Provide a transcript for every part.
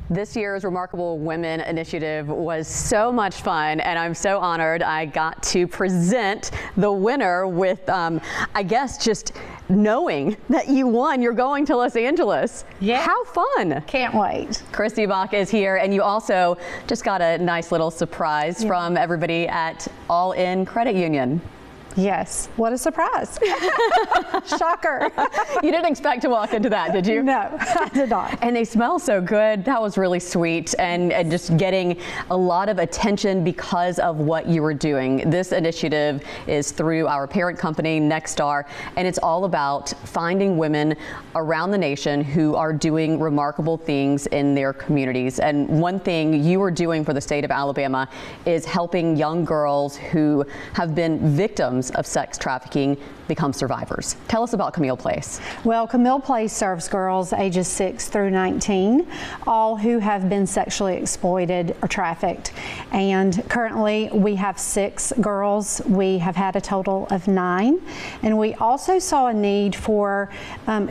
This year's Remarkable Women Initiative was so much fun, and I'm so honored I got to present the winner with, I guess, just knowing that you won. You're going to Los Angeles. Yeah. How fun. Can't wait. Ziebach is here, and you also just got a nice little surprise from everybody at All In Credit Union. Yes. What a surprise. Shocker. You didn't expect to walk into that, did you? No, I did not. And they smell so good. That was really sweet, and just getting a lot of attention because of what you were doing. This initiative is through our parent company, Nexstar, and it's all about finding women around the nation who are doing remarkable things in their communities. And one thing you are doing for the state of Alabama is helping young girls who have been victims of sex trafficking become survivors. Tell us about Camille Place. Well, Camille Place serves girls ages 6 through 19, all who have been sexually exploited or trafficked. And currently we have 6 girls. We have had a total of 9. And we also saw a need for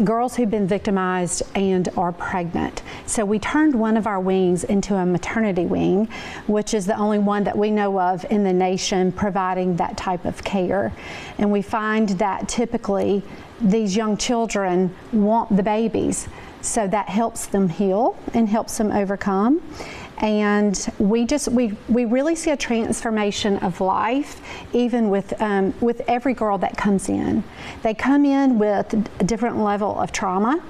girls who've been victimized and are pregnant. So we turned one of our wings into a maternity wing, which is the only one that we know of in the nation providing that type of care. And we find that typically these young children want the babies, so that helps them heal and helps them overcome. And we really see a transformation of life, even with every girl that comes in. They come in with a different level of trauma,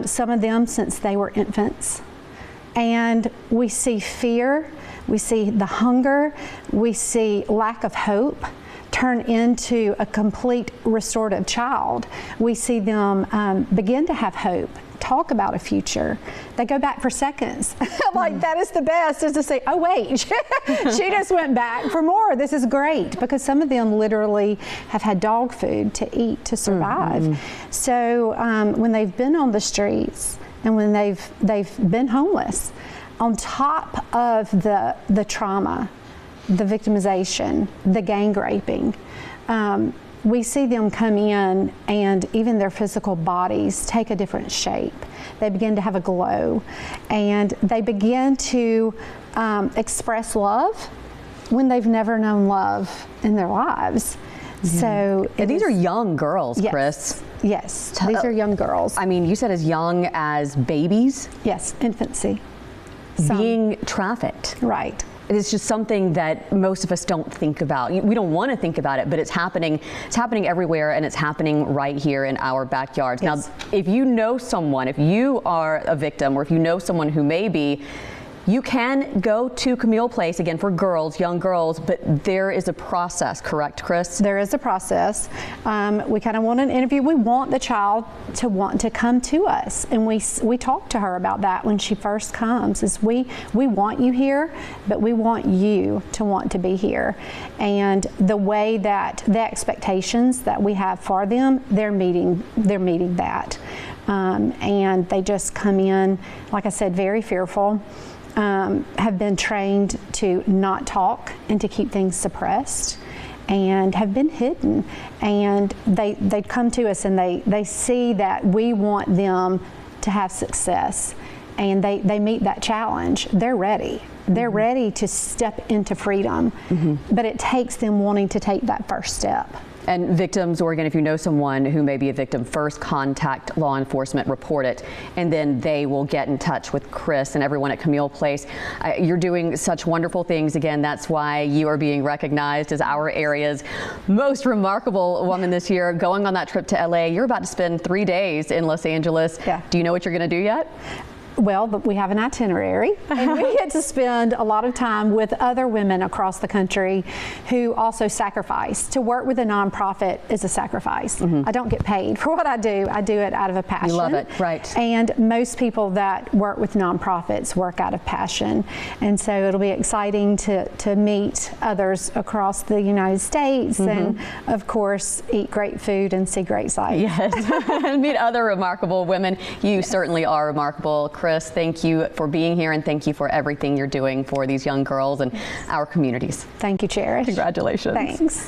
some of them since they were infants. And we see fear, we see the hunger, we see lack of hope turn into a complete restorative child. We see them begin to have hope, talk about a future. They go back for seconds. Like, that is the best, is to say, oh wait, she just went back for more. This is great, because some of them literally have had dog food to eat to survive. So when they've been on the streets and when they've been homeless, on top of the trauma, the victimization, the gang raping, we see them come in and even their physical bodies take a different shape. They begin to have a glow, and they begin to express love when they've never known love in their lives. So these are young girls, yes, Chris. Yes, these are young girls. I mean, you said as young as babies? Yes, infancy. Being trafficked. Right. It's just something that most of us don't think about. We don't want to think about it, but it's happening. It's happening everywhere, and it's happening right here in our backyards. Yes. Now, if you know someone, if you are a victim, or if you know someone who may be, you can go to Camille Place, again, for girls, young girls, but there is a process, correct, Chris? There is a process. We kind of want an interview. We want the child to want to come to us, and we talk to her about that when she first comes, is we want you here, but we want you to want to be here. And the way that the expectations that we have for them, they're meeting that. And they just come in, like I said, very fearful. Have been trained to not talk and to keep things suppressed, and have been hidden. And they come to us and they see that we want them to have success, and they meet that challenge. They're ready. They're ready to step into freedom, but it takes them wanting to take that first step. And victims, or again, if you know someone who may be a victim, first contact law enforcement, report it, and then they will get in touch with Chris and everyone at Camille Place. You're doing such wonderful things. Again, that's why you are being recognized as our area's most remarkable woman this year. Going on that trip to LA, you're about to spend 3 days in Los Angeles. Yeah. Do you know what you're going to do yet? Well, but we have an itinerary, and we get to spend a lot of time with other women across the country who also sacrifice. To work with a nonprofit is a sacrifice. I don't get paid for what I do. I do it out of a passion. You love it, right. And most people that work with nonprofits work out of passion. And so it'll be exciting to meet others across the United States and, of course, eat great food and see great sights. Yes, and meet other remarkable women. You certainly are remarkable. Chris, thank you for being here, and thank you for everything you're doing for these young girls and our communities. Thank you, Cherish. Congratulations. Thanks.